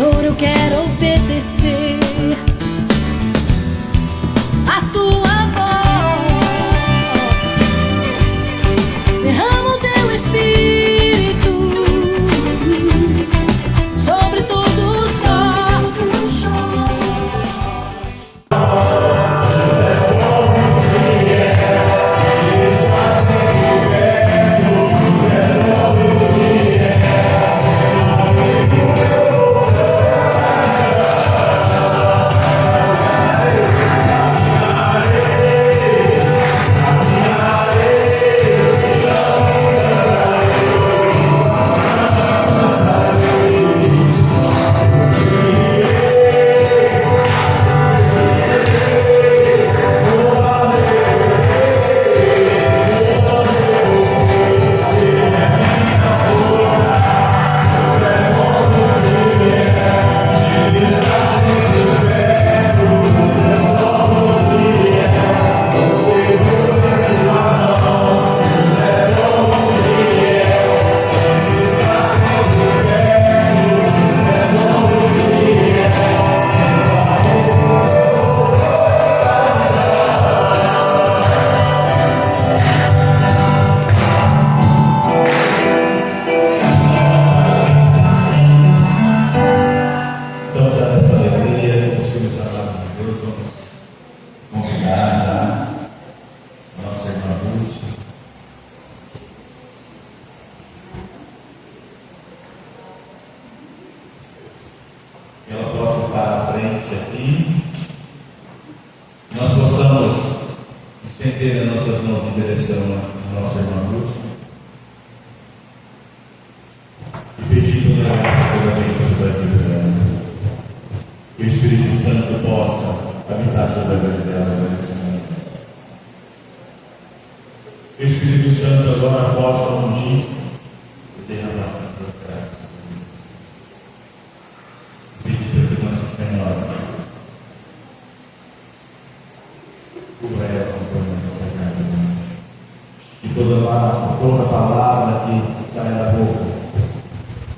Senhor, eu quero obedecer a tua voz. Derrama o teu espírito sobre todos nós. Estender as nossas mãos em direção à nossa irmã Ruth e pedir toda a graça pela bênção sobre a vida dela. Que o Espírito Santo possa habitar sobre a vida dela. Que o Espírito Santo agora possa ungir e derramar na tua casa. Pedir para que Nossa Senhora cubra ela com a casa. E toda palavra que sai da boca,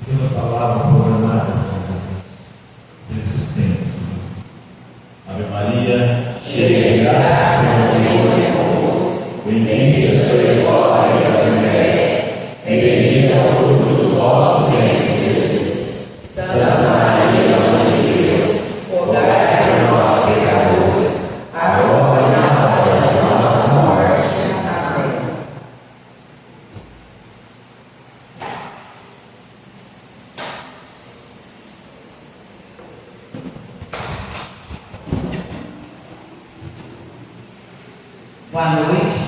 toda palavra programada, Senhor, sustenta. Ave Maria, cheia de graça, o Senhor é convosco. Bendita sois vós entre as mulheres, e bendito é o fruto do vosso ventre, Jesus. Santa Maria, Mãe de Deus, rogai por nós, pecadores, agora e na hora da nossa morte. Amém. Boa noite.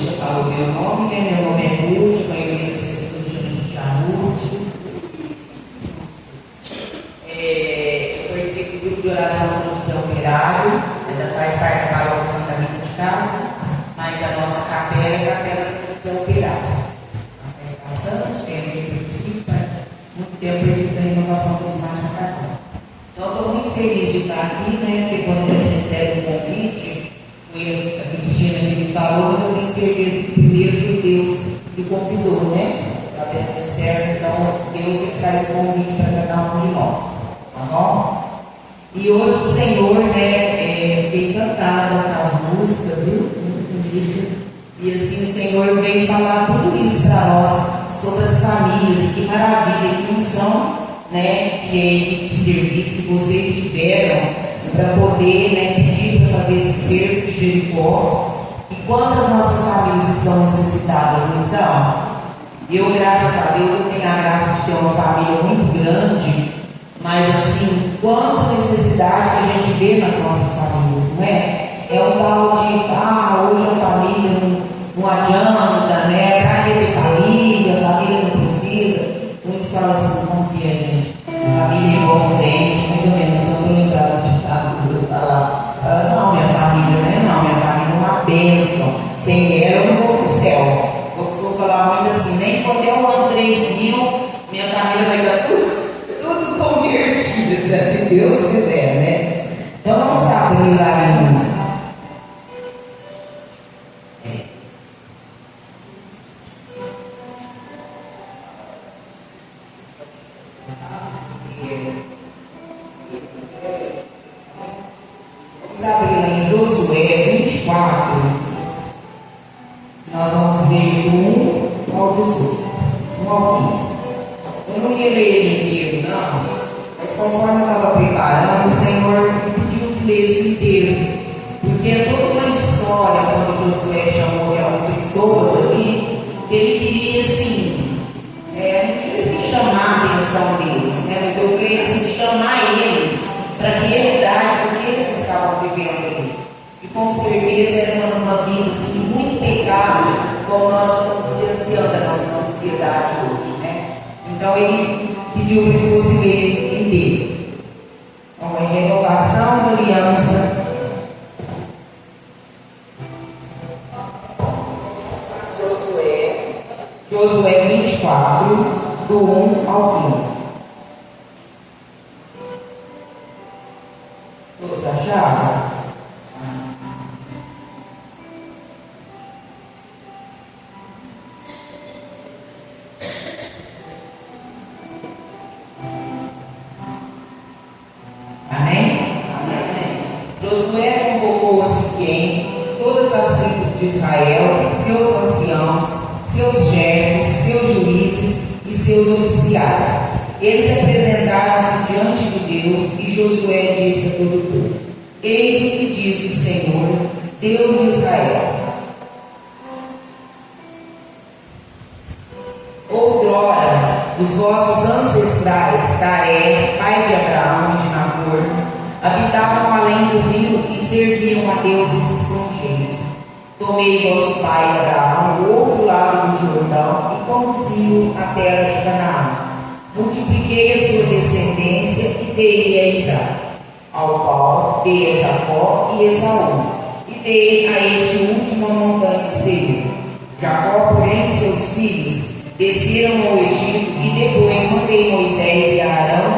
Eu falo meu nome, né? Meu nome é Ruth, maioria das pessoas chamam de Ruth. Eu participo do grupo de oração São José Operário, ainda faz parte da paróquia Santa Rita de Casa, mas a nossa capela é a capela São José Operário. Faz bastante tempo que participa, muito tempo participa da renovação dos mais na capela. Então, estou muito feliz de estar aqui, né? Porque quando a gente recebe o convite, a Cristina que me falou, eu tenho certeza que primeiro foi Deus que convidou, né? Para dentro certo, então Deus é que faz o convite para cada um de nós, tá bom? E hoje o Senhor, né, veio cantar as músicas, viu? Muito bonito. E assim o Senhor veio falar tudo isso para nós, sobre as famílias, que maravilha, que unção, né, que serviço que vocês tiveram para poder, né, pedir para fazer esse cerco de Jericó. E quantas nossas famílias estão necessitadas, não estão? Eu, graças a Deus, eu tenho a graça de ter uma família muito grande, mas assim, quanta necessidade que a gente vê nas nossas famílias, não é? É um tal de, hoje a família não adianta, né? Para que ter família? A família não precisa. Muitos falam assim, como que é, gente? Família é igual frente, mais ou menos, eu não lembrava de eu falar, não, minha família, né? Não, minha família é uma bênção. Sem ela eu não vou para o céu. Eu costumo falar muito assim, nem for ter um ano 3.000, minha família vai estar tudo convertida, se Deus quiser, né? Então vamos abrir lá em ao 15. Eu não ia ler ele inteiro, não, mas conforme eu estava preparando, o Senhor me pediu que lesse inteiro, porque é toda uma história quando Josué chamou aquelas pessoas ali, que ele queria assim, não queria assim, chamar a atenção deles, né? Mas eu queria assim, chamar eles para a realidade do que eles estavam vivendo ali. E com certeza era uma vida assim, muito pecado, como nós estamos vivenciando a nossa sociedade hoje, né? Então ele pediu para que fosse ler inteiro. Então, é renovação da aliança. Josué 24, do 1 ao 15. Todos acharam? Amém? Josué convocou a Siquém, todas as tribos de Israel, seus anciãos, seus chefes, seus juízes e seus oficiais. Eles apresentaram-se diante de Deus e Josué disse a todo o povo: Eis o que diz o Senhor, Deus de Israel. Outrora, os vossos ancestrais, Taré, pai de Abraão e de Nacor, habitavam além do rio e serviam a deuses estrangeiros. Tomei vosso pai Abraão do outro lado do Jordão e conduzi-o à terra de Canaã. Multipliquei a sua descendência e dei a Isaque, ao qual dei a Jacó e Esaú, e dei a este último a montanha de Seir. Jacó, porém, e seus filhos desceram ao Egito, e depois mandei Moisés e Arão,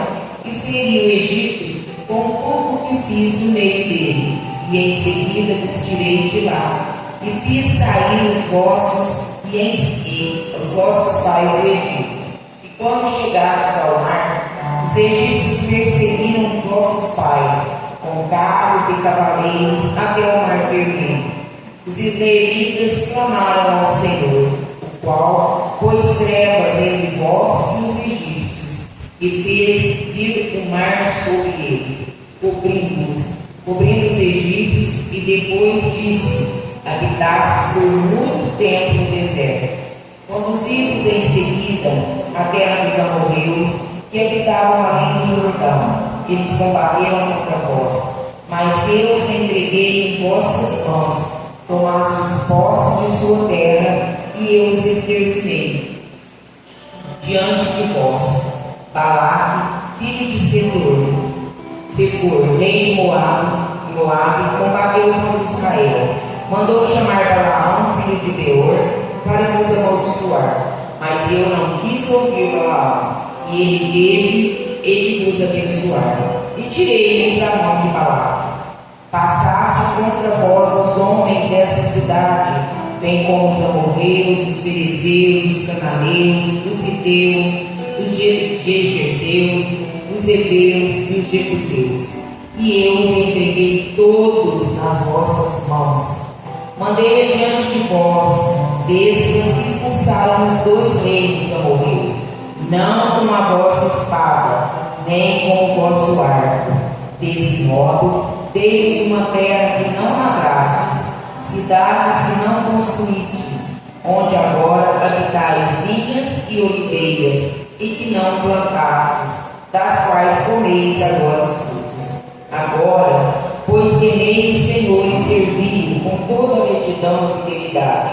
e feri o Egito com tudo o que fiz no meio dele, e em seguida vos tirei de lá. E fiz sair os vossos pais do Egito. E quando chegados ao mar, os egípcios perseguiram os vossos pais, com carros e cavaleiros, até o mar vermelho. Os israelitas clamaram ao Senhor, o qual pôs trevas entre vós e os egípcios, e fez vir o mar sobre eles, cobrindo os egípcios, e depois disse: habitastes por muito tempo no deserto. Conduzi-vos em seguida à terra dos amorreus, que habitavam além do Jordão. Eles combateram contra vós, mas eu os entreguei em vossas mãos. Tomastes posse de sua terra, e eu os exterminei diante de vós. Balaque, filho de Sefor, rei de Moabe, combateu contra Israel. Mandou chamar Balaão, filho de Beor, para vos amaldiçoar. Mas eu não quis ouvir Balaão, e ele teve de vos abençoar. E tirei-vos da mão de Balaão. Passaste contra vós os homens dessa cidade, bem como os amorreus, os fariseus, os cananeus, os hiteus, os gergeseus, os heveus e os jebuseus. E eu os entreguei todos nas vossas mãos. Mandei adiante de vós desses que expulsaram os 2 reis dos amorreus, não com a vossa espada, nem com o vosso arco. Desse modo, dei-vos uma terra que não lavrastes, cidades que não construístes, onde agora habitais vinhas e oliveiras, e que não plantastes, das quais comeis agora os frutos. Agora, pois temeis o Senhor e servi-o com toda a retidão e fidelidade.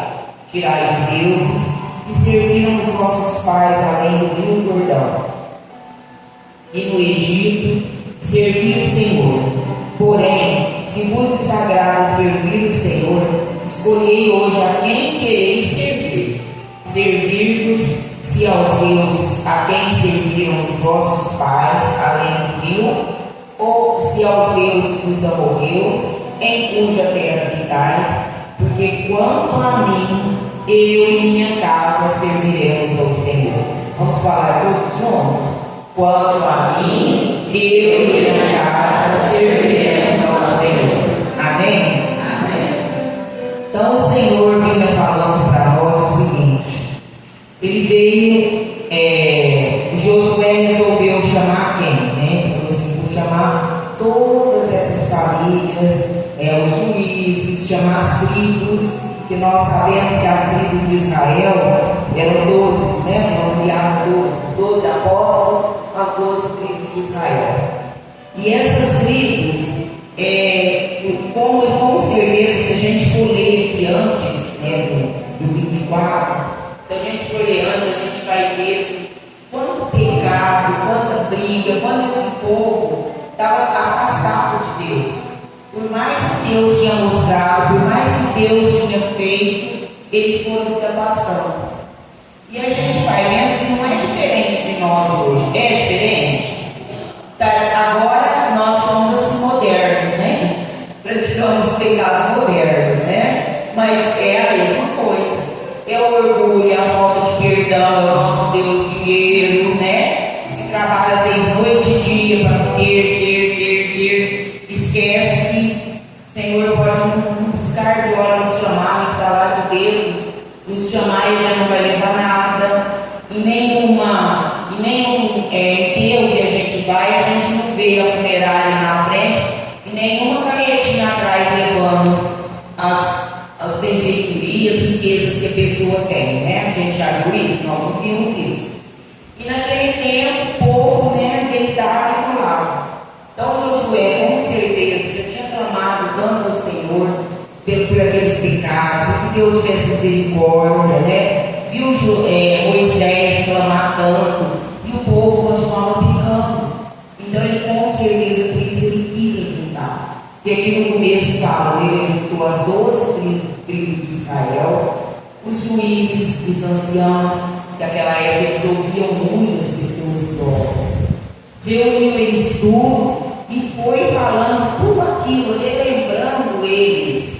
Tirai os deuses que serviram os vossos pais além do rio Jordão. E no Egito servi o Senhor. Porém, se vos desagrada servir o Senhor, escolhei hoje a quem quereis servir. Servir-vos, se aos deuses a quem serviram os vossos pais além do rio, ou se aos deuses dos amorreus, em cuja terra habitais, porque quanto a mim, eu e minha casa serviremos ao Senhor. Vamos falar todos juntos? Quanto a mim, eu e minha casa serviremos ao Senhor. Amém? Amém. Então o Senhor vinha falando para nós o seguinte: Ele veio Josué resolveu chamar quem? Né? Falou assim, vou chamar todas essas famílias, os juízes, chamar as tribos, que nós sabemos que as tribos de Israel eram 12, né? Foram criados 12 apóstolos, as 12 tribos de Israel. E essas tribos, com certeza, se a gente for ler aqui antes, né, do 24, se a gente for ler antes, a gente vai ver assim, quanto pecado, quanta briga, quando esse povo estava afastado de Deus. Por mais que Deus tinha mostrado, por mais que Deus tinha feito, eles foram se afastando. E a gente vai vendo que não é diferente de nós hoje. É diferente? Agora nós somos assim modernos, né? Praticamos pecados modernos, né? Mas é a mesma coisa. É o orgulho, é a falta de perdão, é o nosso Deus dinheiro, né? Se trabalha 6 noites e dia para ter. Esquece que o Senhor pode num piscar de hora nos chamar, nos falar de Deus, nos chamar e já não vai levar nada. Em nenhum enterro que a gente vai, a gente não vê a funerária na frente e nenhuma carretinha atrás levando as benfeitorias, riquezas que a pessoa tem, né? A gente já viu isso, nós não vimos isso. E naquele tempo, o povo, né, deitava e falava. Então Josué, com certeza, já tinha clamado tanto ao Senhor por aqueles pecados, para que Deus tivesse misericórdia, né? Viu Moisés clamar tanto e o povo continuava pecando. Então ele, com certeza, por isso ele quis ajudar. E aqui no começo fala, ele juntou as 12 tribos de Israel, os juízes, os anciãos, que naquela época eles ouviam muitas pessoas idosas. Reuniu eles tudo e foi falando tudo aquilo, relembrando eles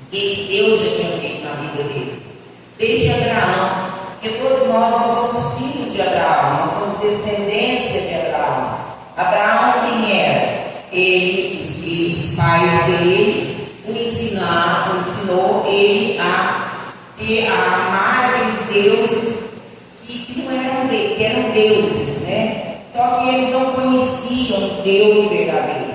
que Deus já tinha feito na vida deles. Desde Abraão, porque todos nós somos filhos de Abraão, nós somos descendência de Abraão. Abraão quem era? Os pais dele ensinou ele a amar aqueles deuses que não eram deuses, que eram deuses, né? Só que eles não conheciam o Deus verdadeiro.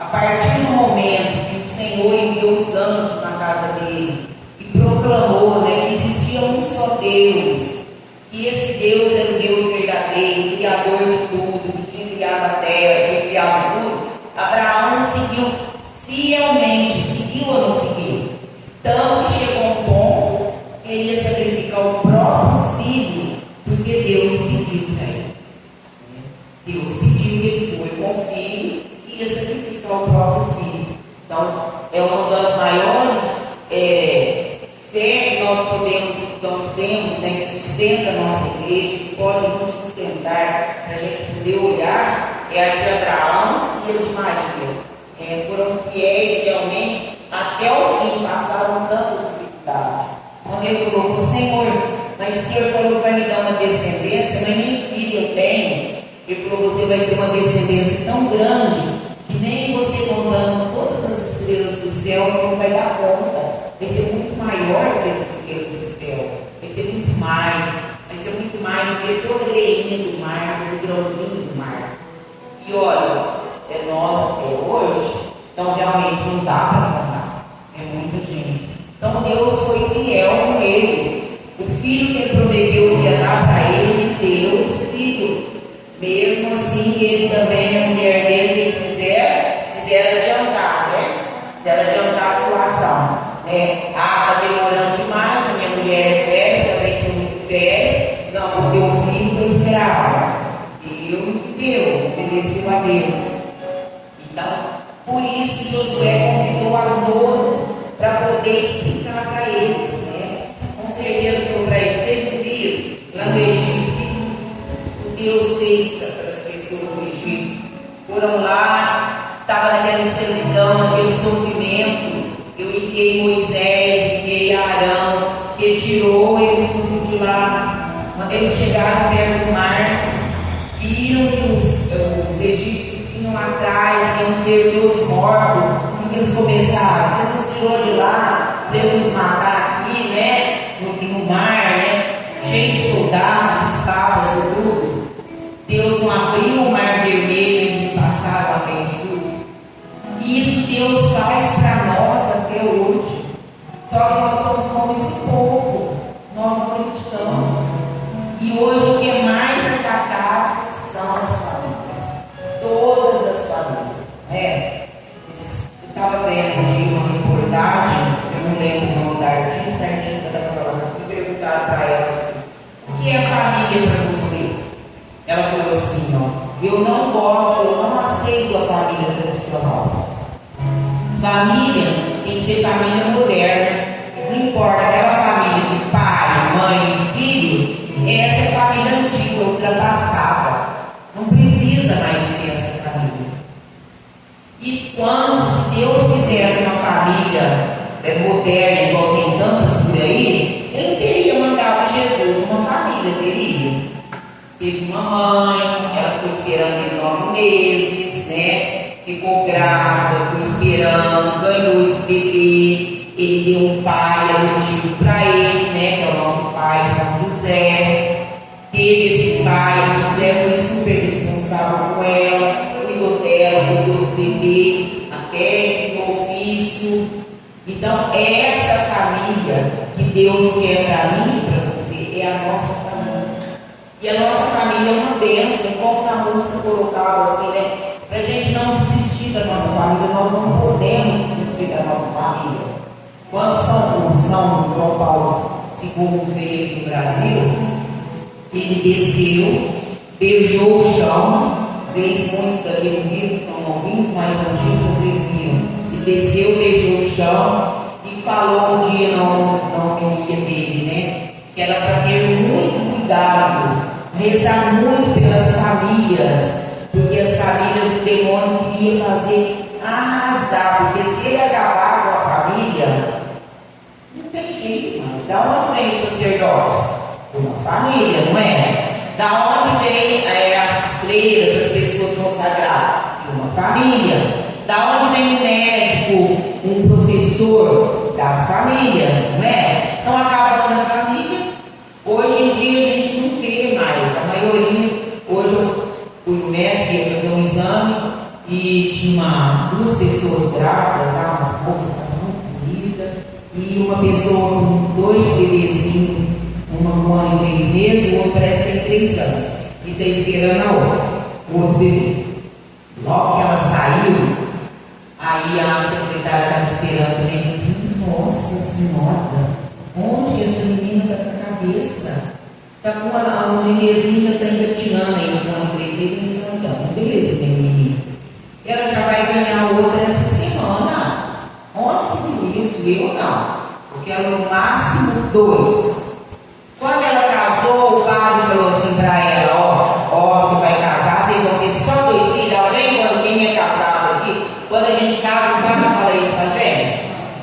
A partir do momento que o Senhor enviou os anjos na casa dele e proclamou, né, que existia um só Deus, que esse Deus era o Deus verdadeiro, criador de tudo, que tinha criado a terra, tinha criado tudo, Abraão seguiu fielmente, seguiu ou não seguiu? Então chegou um ponto que ele ia sacrificar o próprio filho, porque Deus pediu para ele. Deus pediu que ele foi com o filho e ia sacrificar o próprio filho. Então, é uma das maiores fé que nós temos, né, que sustenta a nossa igreja, que pode nos sustentar para a gente poder olhar, é a de Abraão e a de Maria. Foram fiéis realmente até o fim, passaram tanta dificuldade. Quando ele falou, Senhor, mas o Senhor falou que vai me dar uma descendência, mas nem filho eu tenho. Ele falou, você vai ter uma descendência tão grande que nem você contando todas as estrelas do céu não vai dar conta. Vai ser muito maior que as estrelas do céu. Vai ser muito mais do que toda a areinha do mar, do grãozinho do mar. E olha, nós até hoje, então realmente não dá para contar. É muita gente. Então Deus foi fiel com ele. O filho que ele prometeu que ia dar para ele, Deus, filho. Mesmo assim, ele também, a mulher dele, que fizeram adiantar, né? Fizeram adiantar a situação. Está demorando demais, a minha mulher é velha, também sou muito velha. Não, o teu filho foi esperar. E eu obedeceu a Deus. Então, por isso Josué convidou alunos para poder explicar para eles, né? Com certeza falou para eles, vocês viram lá no Egito, Deus fez para as pessoas do Egito. Foram lá, estava naquela escravidão, naquele sofrimento. Eu enviei Moisés, enviei Arão, que tirou eles tudo de lá. Quando eles chegaram perto do mar, viram que os egípcios vinham atrás, iam ser Deus mortos. O que eles começaram? Você nos tirou de lá, devemos matar aqui, né? No mar, né? Cheio de soldados, Família tem que ser família moderna. Não importa aquela família de pai, mãe e filhos, essa é família antiga, ultrapassada. Não precisa mais ter essa família. E quando, se Deus quisesse uma família moderna, igual tem tantas por aí, Ele não teria mandado Jesus uma família, teria. Teve uma mãe, ela ficou esperando ele 9 meses, né? Ficou grávida, ficou esperando, ganhou esse bebê. Ele deu um pai adotivo para ele, né? Que é o nosso pai, São José. Teve esse pai, José foi super responsável com ela, cuidou dela, cuidou do bebê, até ensinou ofício. Então, essa família que Deus quer para mim e para você é a nossa família. E a nossa família é uma bênção, como na música colocava assim, né? Para a gente não desistir da nossa família, nós não podemos desistir da nossa família. Quando São João Paulo II veio aqui no Brasil, ele desceu, beijou o chão, vocês muitos daqui não viram, são novinhos, mais antigos, vocês viram. Ele desceu, beijou o chão e falou um dia na homilia dele, né? Que era para ter muito cuidado, rezar muito pelas famílias, porque as famílias o demônio queria fazer arrasar, porque se ele acabar com a família, não tem jeito mais. Da onde vem o sacerdócio? De uma família, não é? Da onde vem as freiras, as pessoas consagradas? De uma família. Da onde vem o médico, um professor? Das famílias, não é? Então acaba na família. Hoje em dia a gente não vê mais. A maioria, hoje eu fui no médico, ia fazer um exame e tinha 2 pessoas grávidas, umas moças muito bonitas, e uma pessoa com 2 bebezinhos, uma com 1 ano e 3 meses, o outro parece que tem 3 anos, e está esperando a outra, o outro bebê. Logo que ela saiu, aí a secretária estava esperando, e disse assim: nossa senhora, onde essa menina está com a cabeça? Está com uma nenenzinha, está engatinhando aí, com 3 meses, então, beleza, minha menina. Ela já vai ganhar outra essa semana. Onde se viu isso? Eu não. Porque ela no máximo 2. Quando ela casou, o padre falou assim para ela: ó, você vai casar, vocês vão ter só 2 filhos. Ela lembra quem é casado aqui? Quando a gente casa, o padre fala isso pra gente.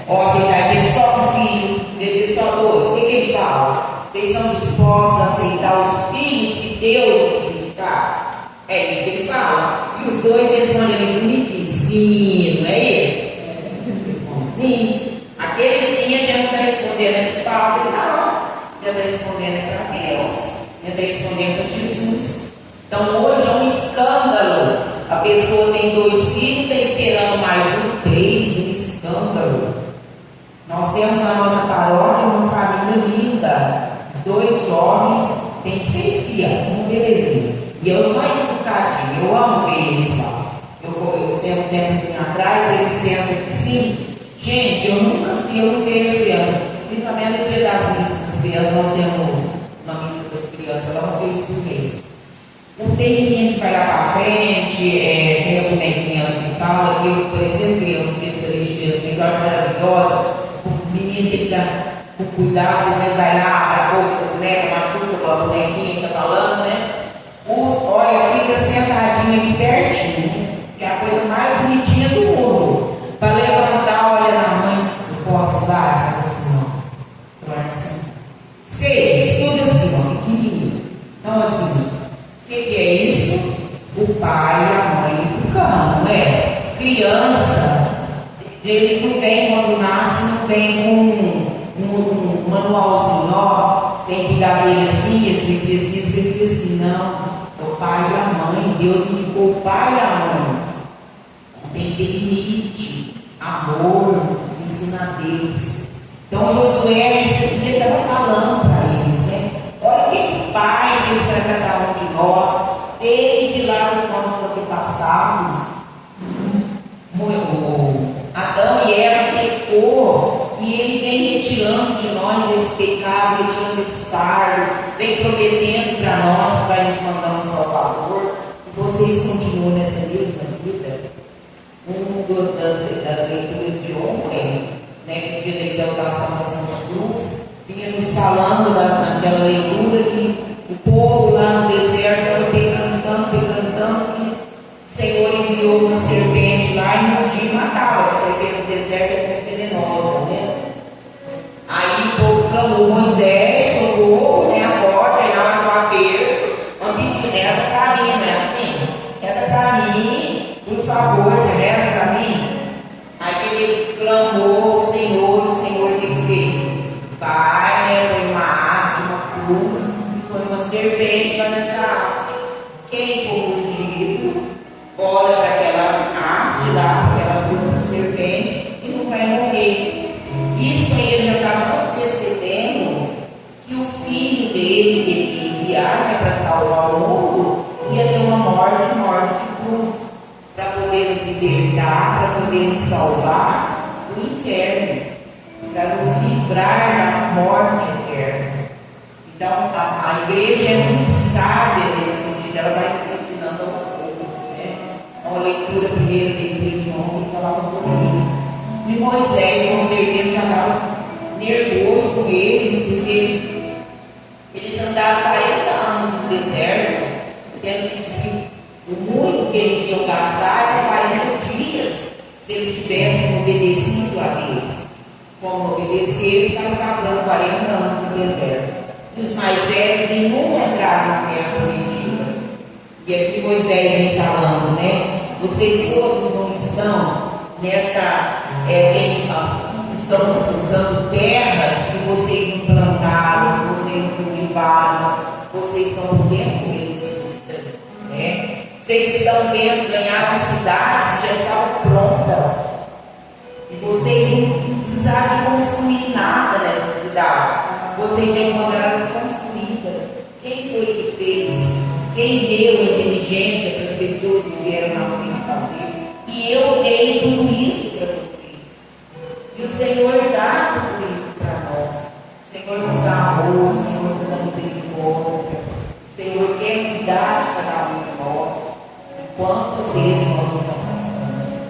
Ó, vocês vão ter só 1 filho, ter só 2. O que ele fala? Vocês estão dispostos a aceitar os filhos que Deus dá? É isso que ele fala. E os 2 respondem ali bonitinho: sim, não é isso? Sim. Aquele sim a gente não está respondendo para o Padre, não. Já está respondendo para Deus. Já está respondendo para Jesus. Então hoje é um escândalo. A pessoa tem 2 filhos, está esperando mais 3, um escândalo. Nós temos na nossa paróquia uma família linda. 2 jovens, tem 6 crianças, uma belezinha. E eu sou educadinho, eu amo ver eles lá. Eu sento sempre assim atrás, eles sentam aqui assim. Gente, eu nunca vi, eu não vejo criança. Principalmente no dia das missas das crianças, nós temos uma missa das crianças lá 1 vez por mês. Não tem ninguém que vai lá para frente, tem a bonequinha que fala, que eu parecendo criança, celestiais, melhor maravilhosa, o menino tem que dar com cuidado, mas vai lá, para pouco, a boneca machuca, a bonequinha que está falando, né? Olha, fica sentadinho aqui pertinho, que é a coisa mais bonitinha do mundo. Para levantar, olha na mãe, eu posso dar? Fala assim, ó. Torna assim. 6, tudo assim, ó, pequenininho. Então, assim, o que é isso? O pai e a mãe educando, não é? Criança, eles não vêm quando nasce, não vem com um manualzinho, ó, você tem que cuidar dele assim, esse assim, não. O pai e a mãe, Deus indicou o pai e a mãe. Tem que ter limite, amor, ensinar Deus. Então Josué, isso aqui ele estava falando para eles, né? Olha o que o pai fez para cada um de nós, desde lá dos nossos antepassados. Adão e Eva pecou, e ele vem retirando de nós esse pecado, retirando esse fardo, vem prometendo para nós que vai nos mandar um Salvador. Vocês continuam nessa mesma vida. Das leituras de poder nos salvar do inferno, para nos livrar da morte eterna. Então, a igreja é muito sábia nesse sentido, ela vai nos ensinando aos poucos, né? Uma leitura primeira da igreja de ontem falava sobre isso. E Moisés, com certeza, estava nervoso com eles, porque eles andaram 40 anos no deserto, sendo que o muito que eles iam gastar era 40 dias, se eles tivessem obedecido a Deus. Como obedeceram, estavam trabalhando 40 anos no deserto. E os mais velhos nenhum entraram na terra prometida. E aqui Moisés vem falando, né? Vocês todos não estão nessa, estão usando terras que vocês não plantaram, que vocês não cultivaram, vocês estão vendo eles, né? Vocês estão vendo, ganharam cidades que já estavam prontas. E vocês não precisaram de construir nada nessas cidades. Vocês já encontraram as construídas. Quem foi que fez? Quem deu a inteligência para as pessoas que vieram na frente fazer? E eu dei tudo isso para vocês. E o Senhor dá tudo isso para nós. O Senhor nos dá amor, o Senhor nos dá misericórdia. O Senhor quer cuidar de cada um de nós. Quantas vezes nós nos afastamos?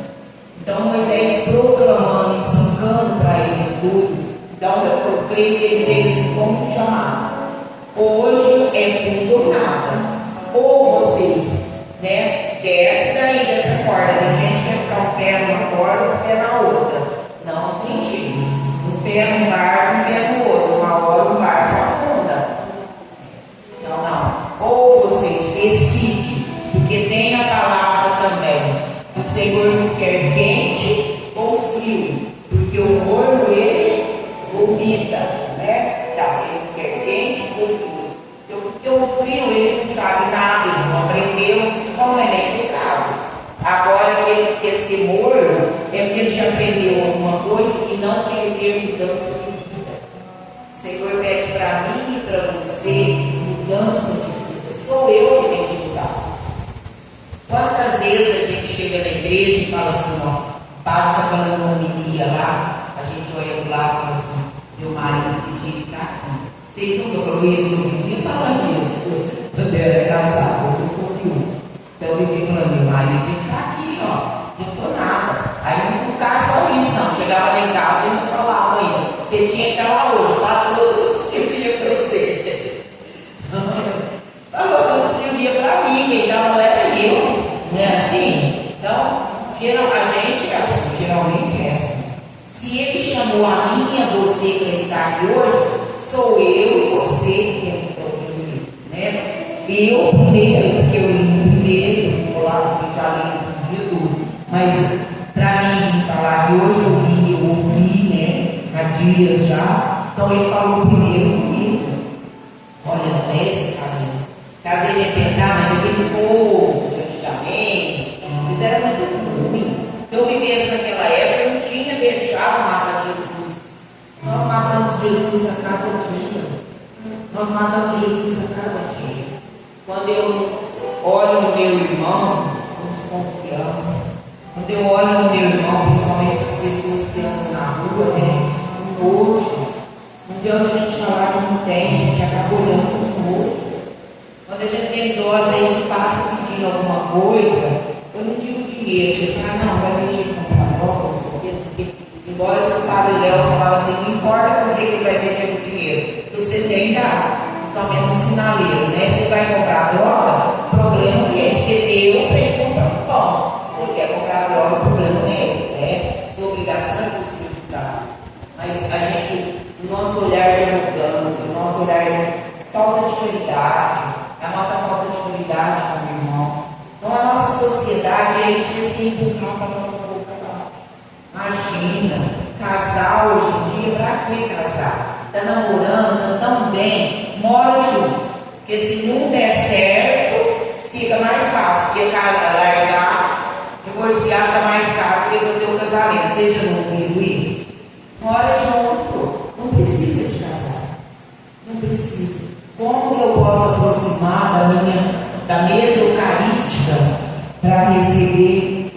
Então Moisés proclamando, explicando para eles tudo. Então eu creio que ele fez como chamado. Hoje é tudo ou nada. Ou vocês, né, desce daí dessa corda. Tem gente que quer ficar um pé numa corda, um pé na outra. Não tem jeito. Um pé num barco, um pé no outro. Uma hora o barco afunda. Não. Ou vocês decidem, porque tem a palavra também. O Senhor nos quer quente ou frio, porque o morno ele vomita, né? Tá, ele nos quer quente ou frio. Porque o frio ele não sabe nada, ele não aprendeu, como é nem pecado. Agora que ele quer ser morno, é porque ele já aprendeu alguma coisa e não quer ter mudança de vida. O Senhor pede para mim e para você mudança de vida. Sou eu que tenho que mudar. Quantas vezes a gente chega na igreja e fala assim, ó, o padre está falando uma homilia lá, a gente olha do lado e fala assim, meu marido pediu que está aqui. Vocês nunca falaram isso? Eu vivia falando isso. Eu era casado, eu sou viúva. Então eu vivia falando, meu marido está aqui, ó, não estou nada. Aí não ficava só isso, não. Chegava lá em casa e não falava ainda. Você tinha que estar lá hoje, passou tudo que escrevia para você. Falou tudo que escrevia para mim, quem não era eu. Não é assim? Então, a gente é assim, geralmente é assim. Se ele chamou a mim e a você para estar aqui hoje, sou eu e você que temos que ouvir isso, né? Eu primeiro, porque eu li primeiro, vou lá, você já leu esse dia tudo. Mas para mim falar que hoje eu ouvi, né? Há dias já. Então ele falou primeiro comigo. Olha, não é esse caminho. Caso ele ia pensar, mas aquele povo, antigamente, isso era muito ruim. Se eu vivesse naquela época, eu não tinha deixado matar Jesus. Nós matamos Jesus a cada dia. Nós matamos Jesus a cada dia. Quando eu olho no meu irmão, com desconfiança. Quando eu olho no meu irmão, principalmente as pessoas que andam na rua, né? Com nojo. Não adianta a gente falar que não tem, a gente acaba olhando com nojo. Quando a gente tem idosa aí, se passa pedindo alguma coisa, eu não digo dinheiro, você fala, não, vai mexer com a droga, não sei o que. Embora o padre Léo falava assim, não importa por que ele vai mexer com dinheiro. Se você tem, dá. Principalmente no sinaleiro, né? Você vai comprar droga, o problema é esse. Você deu para ele comprar um pão. Você quer comprar droga, o problema é ele, né? Sua obrigação é você estudar. Mas a gente, o nosso olhar de mudança, o nosso olhar de falta de caridade, a nossa falta de caridade como irmão. Então a nossa sociedade é isso que tem que empurrar para a nossa boca lá. Imagina, casal hoje em dia, para que casar? Está namorando, está tão bem, mora junto. Porque se não der certo, fica mais fácil. Porque casa largar, divorciar está mais caro do que fazer um casamento. Vocês já não ouviram isso? Mora junto, não precisa de casar. Não precisa. Como que eu posso aproximar da mesa eucarística para receber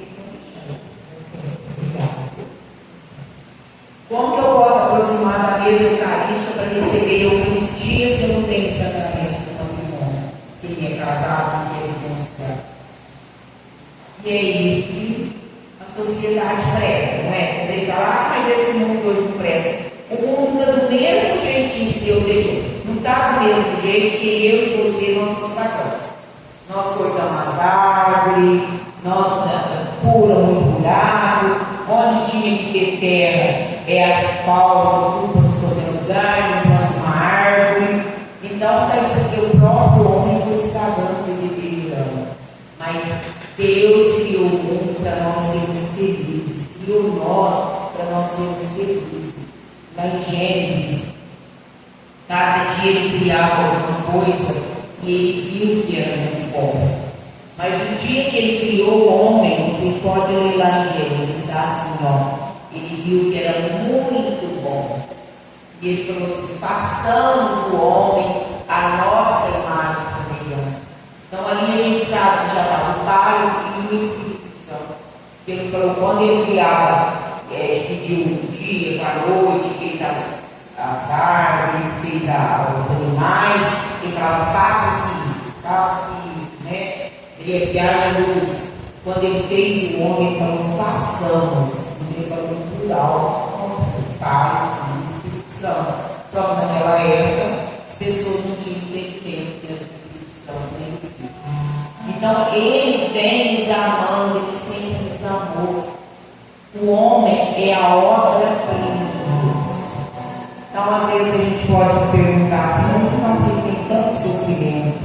E é isso que a sociedade prega, não é? Vocês falam, mas esse mundo hoje não presta. O mundo está do mesmo jeitinho que Deus deixou. Não está do mesmo jeito que eu e você nós somos pagãos. Nós cortamos as árvores, nós pulamos um buraco, onde tinha que ter terra é asfalto, tudo para todo lugar, não planta uma árvore. Então está isso aqui, o próprio homem foi estragando e deteriorando. Mas Deus criou o mundo para nós sermos felizes, criou nós para nós sermos felizes. Lá em Gênesis, cada dia ele criava alguma coisa e ele viu que era muito bom. Mas o dia que ele criou o homem, vocês podem ler lá em Gênesis, está assim, ó. Ele viu que era muito bom. E ele falou assim: façamos o homem a nossa imagem e semelhança. Então ali a gente sabe que já estava o Pai, o Filho e o Espírito Santo. Ele falou, quando ele criava, dividiu o dia com a noite, fez as árvores, fez os animais, ele falava, faça-se isso, né? Ele que haja luz. Quando ele fez o homem, ele falou, façamos. Ele falou no plural, o Pai, o Filho e o Espírito Santo. Só que naquela época, as pessoas não tinham entendimento do Espírito Santo, nem do Filho. Então, ele vem nos amando, ele sempre nos amou. O homem é a obra-prima de Deus. Então, às vezes, a gente pode se perguntar assim, mas por que tem tanto sofrimento?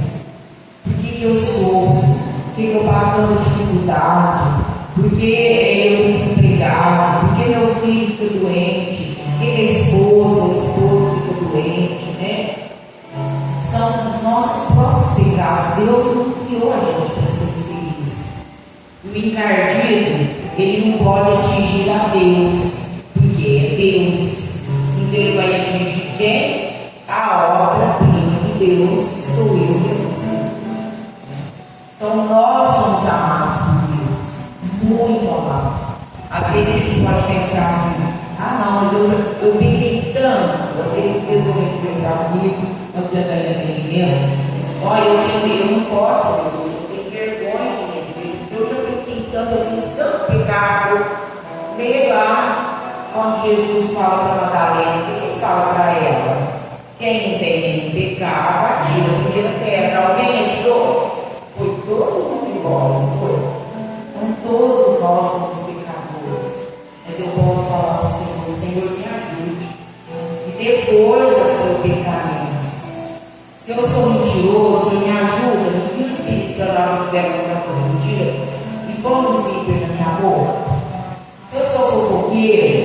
Por que eu sofro? Por que eu passo tanta dificuldade? Por que eu estou desempregado? Por que meu filho fica doente? Por que a esposa fica doente? Né? São os nossos próprios pecados. Deus não criou a gente para ser feliz. O encardido, ele não pode atingir a Deus, porque é Deus. Então ele vai atingir quem? A obra-prima de Deus, que sou eu e você. Então nós somos amados por Deus, muito amados. Às vezes a gente pode pensar assim, não, mas eu pequei tanto. Às vezes resolvem pensar comigo, não tenta entendimento. Olha, eu não posso, eu tenho vergonha de mim. Eu já pequei tanto, eu fiz tanto pecado. Leia lá, quando Jesus fala para Madalena, o que ele fala para ela? Quem não tem nenhum pecado, atira a primeira pedra. Alguém atirou? Foi todo mundo embora, não foi? Então todos nós somos pecadores. Mas eu posso falar para o Senhor, me ajude. Me dê forças para eu pecar menos. Se eu sou mentiroso, me ajuda, me envia o Espírito Santo lá no pé da mentira e põe o zíper na minha boca. Se eu sou fofoqueiro,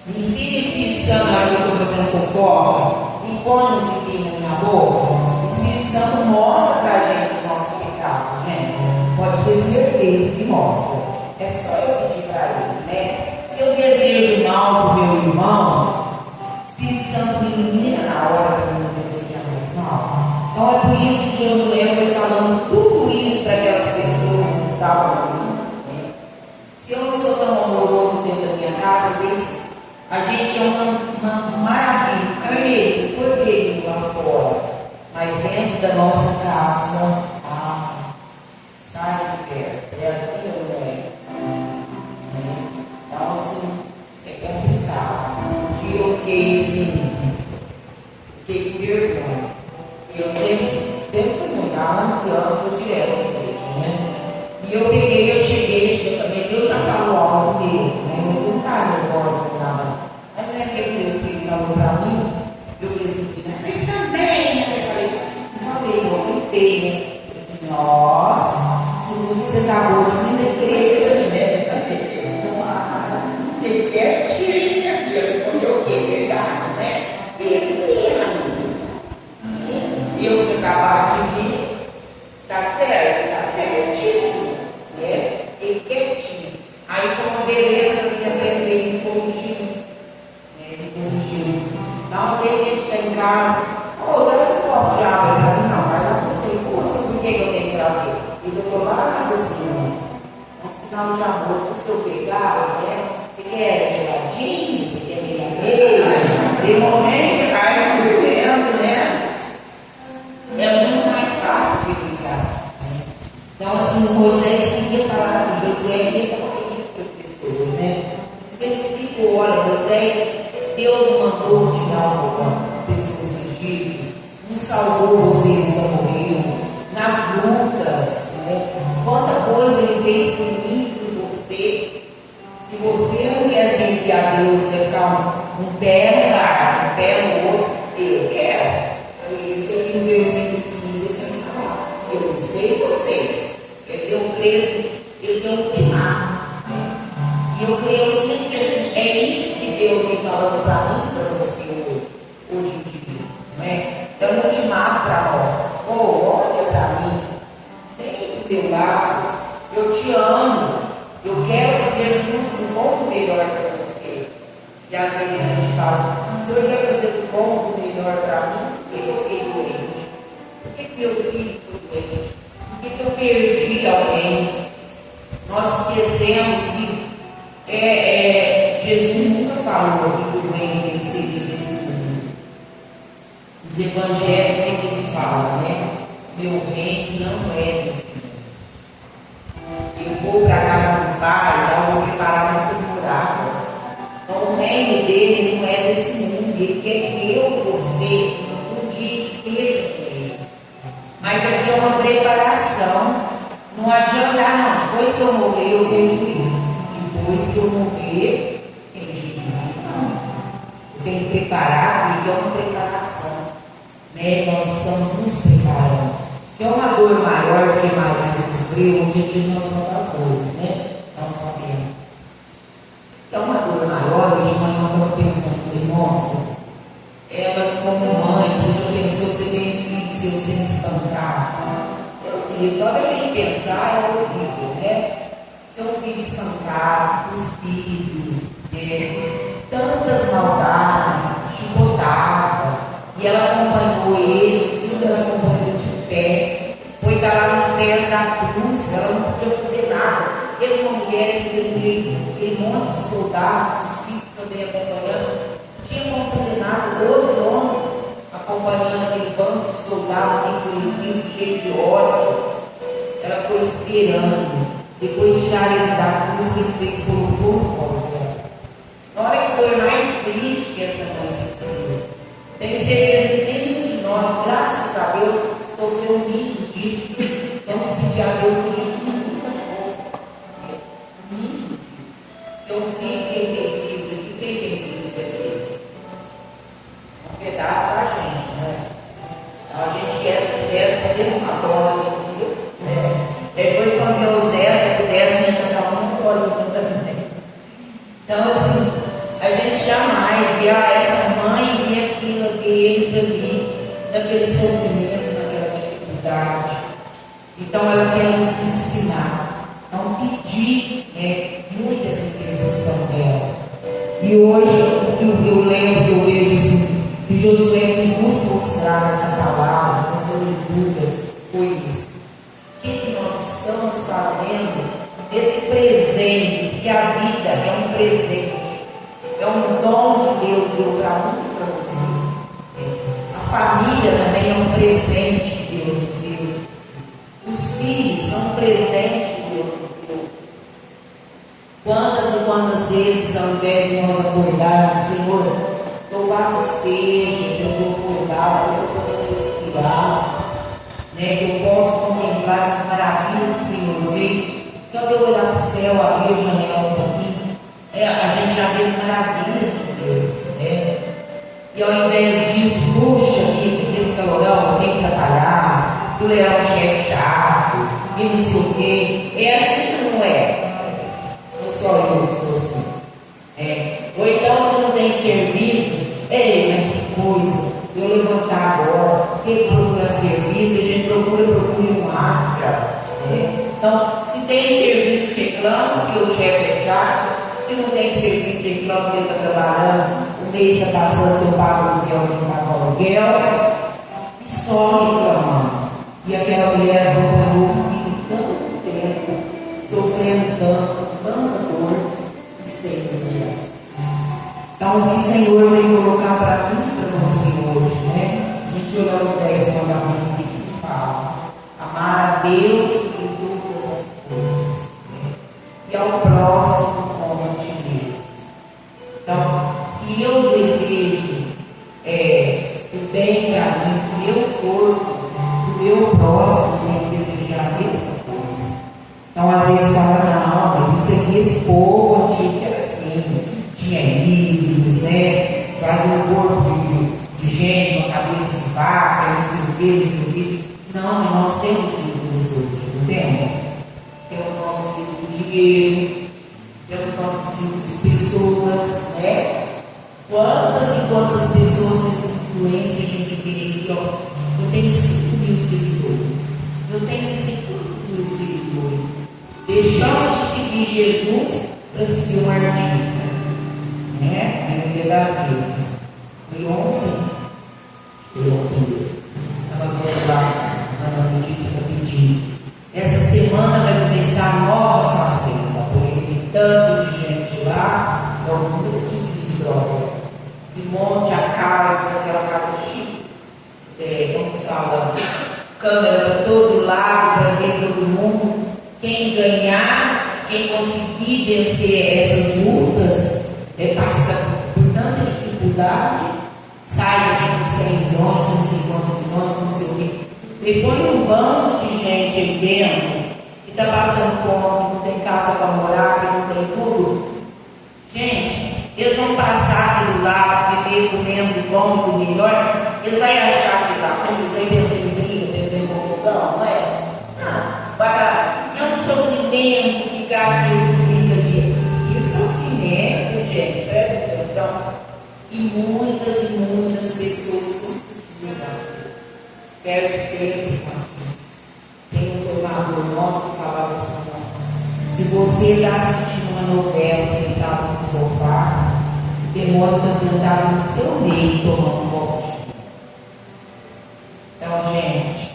me envia o Espírito Santo lá que eu estou fazendo fofoca e põe o zíper na minha boca. O Espírito Santo mostra para a gente os nossos pecados, né? Pode ter certeza que mostra. É só eu pedir para ele, né? Se eu desejo mal para o meu irmão, o Espírito Santo me ilumina na hora que eu não desejar mais mal. Então é por isso que Josué foi falando tudo isso para aquelas pessoas que estavam ali. Né? Se eu não sou tão amoroso dentro da minha casa, às vezes a gente é uma maravilha, carneiro, cordeiro lá fora. Mas dentro da nossa casa, sai de perto. É assim ou não é? Então, assim, é complicado. Um dia eu fiquei com vergonha. Eu sempre fui mudar, 11 anos, eu direto na igreja, né? E eu cheguei também, eu já falo algo mesmo, né? Mas eu não estava nervosa com nada. Mas não é que meu filho falou para mim, eu falei assim, mas também, né? Eu gritei, né? Eu falei, nossa, tudo que você acabou de me decretar, né? Fiquei quietinha, eu fiquei verdade, né? Eu que acabava de vir, tá certíssimo, né? Fiquei quietinho. Aí foi uma beleza que eu me aprender me corrigiu, né? Me corrigiu. Não sei se a gente está em casa, dá esse copo de água para mim, não, vai lá você, por que eu tenho que trazer? E eu estou lá na cozinha, um sinal de amor, se eu pegar, né? Você quer geladinho? Você quer meia-meia? De momento, cai no dentro, né? É muito mais fácil de brincar. Então, assim, Moisés ia falar, Josué ia falar isso para as pessoas, né? Diz que ele explicou, olha, Moisés, Deus mandou tirar as pessoas do Egito, não salvou vocês ao morrer, nas lutas, né? Quanta coisa ele fez por mim, por você. Se você não quer servir a Deus, quer ficar um pé no lado, um pé no outro, eu quero. Por isso que eu fiz o versículo 15 para me falar. Eu não sei vocês. Eu tenho um ultimato. E eu creio sempre que é isso que Deus vem falando para mim e para você hoje em dia. Não é? Então, um ultimato para nós. Olha para mim. Vem do teu lado. Eu te amo. Eu quero fazer tudo do bom e melhor para você. E às vezes a gente fala, se eu quer fazer do bom e melhor para mim, por que eu fiquei doente? Por que meu filho ficou doente? Por que eu perdi alguém? Nós esquecemos que Jesus nunca falou que o bem tem que ser desse mundo. Os evangelhos sempre ele fala, né? Meu reino não é desse mundo. Eu vou para a casa do Pai, então eu vou preparar muitas moradas. Então o reino dele não é desse mundo. Ele quer que eu, você, um dia esteja com ele. Mas aqui é uma preparação. Não adianta, não. Depois que eu morrer, eu vejo ele. Depois que eu morrer, tem jeito não. Eu tenho que preparar, porque é uma preparação. Né? Nós estamos nos preparando. Que é uma dor maior que Maria sofreu, hoje em dia nós somos dores, né? Nós sabemos. É uma dor maior, hoje uma irmã estava pensando, nossa, ela como mãe, você já pensou você tem um filho seu sem espancar? Meu filho, só da gente pensar é horrível, né? Seu filho espancado, cuspido, tantas maldades, chicotada, e ela acompanhou ele, tudo ela acompanhou de pé, foi estar lá nos pés da cruz, ela não podia fazer nada. Ele, uma mulher, aquele monte de soldados, os filhos também acompanhando, não tinha como fazer nada, 12 homens acompanhando aquele bando de soldados, enfurecido, cheio de ódio. Ela foi esperando, depois de tirar ele da cruz, que ele fez por um corpo dela. Na hora que foi mais triste que essa mãe sofreu, tenho certeza que nenhum de nós, graças a Deus, sofreu um mínimo disso. Vamos pedir a Deus que a gente nunca sofra. Mínimo. Eu vi quem tem filhos aqui, quem tem filhos aqui. Um pedaço da gente, né? Então a gente quer fazer uma bola de Deus, né? Depois, quando vê os 10, 10 a gente está muito olhando também. Então, assim, a gente jamais vê essa mãe, vê aquilo, vê eles ali, naquele sofrimento, naquela dificuldade. Então, ela quer nos ensinar, não pedir muito essa intercessão dela. E hoje, o que eu lembro, que eu vejo assim, que Josué quis nos mostrar essa palavra, essa leitura, foi isso. O que nós estamos fazendo desse presente, porque a vida é um presente, é um dom que Deus deu para mim e para você. A família também é um presente que Deus nos deu. Os filhos são um presente que Deus nos deu. Quantas e quantas vezes, ao invés de nós acordarmos, Senhor, louvado seja, que eu estou acordado, que eu estou podendo respirar, né, que eu posso contemplar essas maravilhas que o Senhor fez. Só de eu olhar para o céu, abrir a janela um pouquinho, a gente já vê as maravilhas de Deus. Né? E ao invés disso, puxa vida, esse calorão, tem que trabalhar, tu é um chefe chato, e não sei o quê. É assim que não é. Ou só eu sou assim. Ou então, se não tem serviço, mas que coisa, eu levantar agora, quem procura serviço, a gente procura um marca. Então, se tem serviço, reclama, porque o chefe é chato. Se não tem serviço, reclama, que ele está trabalhando, o mês está passando, eu pago aluguel, não pago aluguel, e só reclamando. E aquela mulher acompanhou o filho tanto tempo, sofrendo tanta dor, e sem mulher. Então, o que o Senhor vem colocar para mim e para você hoje, né? A gente olha os 10 mandamentos que fala. Amar a Deus sobre todas as coisas. em todos os seguidores. Deixamos de seguir Jesus para seguir um artista. Né? A maioria das vezes. Foi ontem. Estava vendo lá na notícia para pedir. Essa semana vai começar a nova fazenda, porque tem tanto de gente lá, muitas tipos de droga. E monte a casa, aquela casa chique, como fala, câmera para todo lado, para ver todo mundo. Quem ganhar, quem conseguir vencer essas lutas, passa por tanta dificuldade, sai de 100 milhões, não sei quantos milhões, não sei o quê. Depois um bando de gente aí dentro, que está passando fome, que não tem casa para morar, que não tem tudo. Gente, eles vão passar aquilo lá, viver comendo bom, do melhor, eles vão achar que lá, como eles vêm pensando em briga, pensando em confusão, não é? É um sofrimento ficar aqui esses 30 dias. E sofrimento, gente, presta atenção. E muitas pessoas conseguiram. Perde tempo. Tem um formador nosso que falava assim: se você está assistindo uma novela sentado no sofá, demora para sentar no seu meio tomando um copo. Então, gente,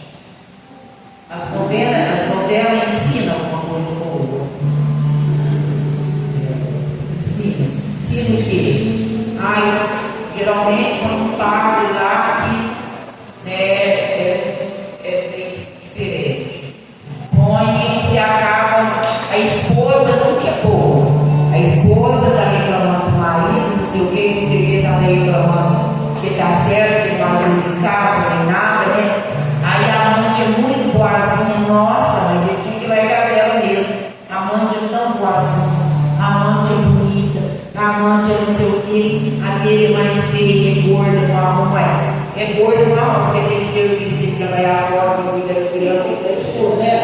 as novelas ensinam alguma coisa boa. Ensina o quê? Geralmente quando um padre lá que é bem diferente. Põe se acaba, a esposa nunca é boa. A esposa está reclamando do marido, não sei o que, está reclamando que está certo, que não ajuda em casa, nem nada, né? Aí a amante é muito boazinha, nossa, mas ele tinha que largar dela mesmo. A amante é tão boazinha, a amante é bonita, a amante é não sei o que, aquele é mais feio, é gordo, não é. É gordo não, porque tem serviço de trabalhar fora, cuida de criança, cuida de tudo, né?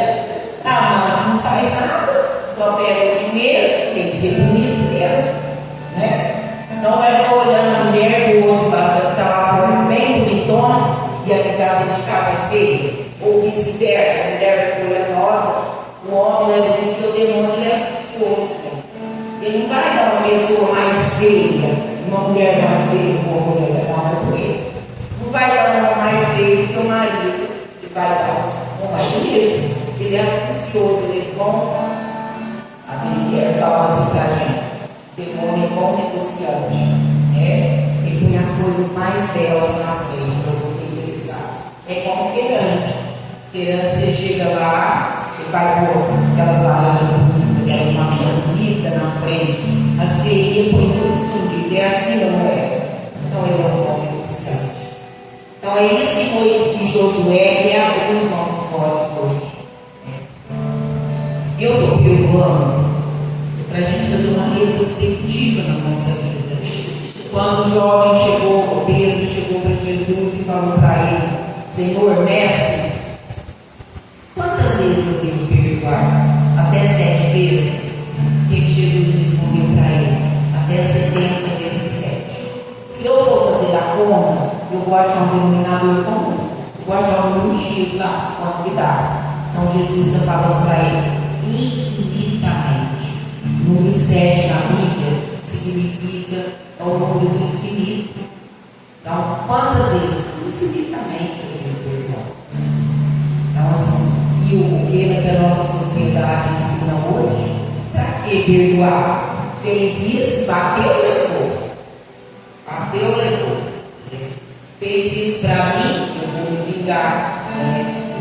A amante não faz nada, só pega o dinheiro, tem que ser bonito mesmo, né? Não vai ficar olhando a mulher do outro, que está lá fora bem bonitona, e a ficada de casa feia, ou vice-versa, a mulher vai ficar olhando, nossa, o homem é bonito, o demônio é vicioso. Ele não vai dar uma pessoa mais feia, uma mulher mais feia, uma mulher mais feia. Não vai dar uma mais feia que o marido, que vai dar uma mais bonita. Ele é vicioso, ele é bom. A Bíblia fala assim pra gente: demônio é bom negociante, né? Ele põe as coisas mais belas na frente para você interessar. É como feirante. Feirante, você chega lá, você vai pôr aquelas laranjas bonitas, aquelas maçãs bonitas na frente, as feirinhas põe tudo escondido. É assim, não é? Então ele é um bom negociante. Então é isso que Josué quer abrir os nossos olhos hoje. Eu estou perguntando para a gente fazer uma retrospectiva na nossa vida. Quando o jovem chegou, Pedro chegou para Jesus e falou para ele: Senhor, mestre, quantas vezes eu devo perdoar? Até 7 vezes? O que Jesus respondeu para ele? Até 70 vezes 7. Se eu for fazer a conta, eu vou achar um denominador comum. Eu vou achar um X lá, quantidade. Então Jesus está falando para ele: infinitamente. Número 7 na Bíblia significa o número do infinito. Então, quantas vezes? Infinitamente eu devo perdoar. Então, assim, e o que a nossa sociedade ensina hoje? Para que perdoar? Fez isso, bateu, levou. Bateu, levou. Fez isso para mim, eu vou me vingar.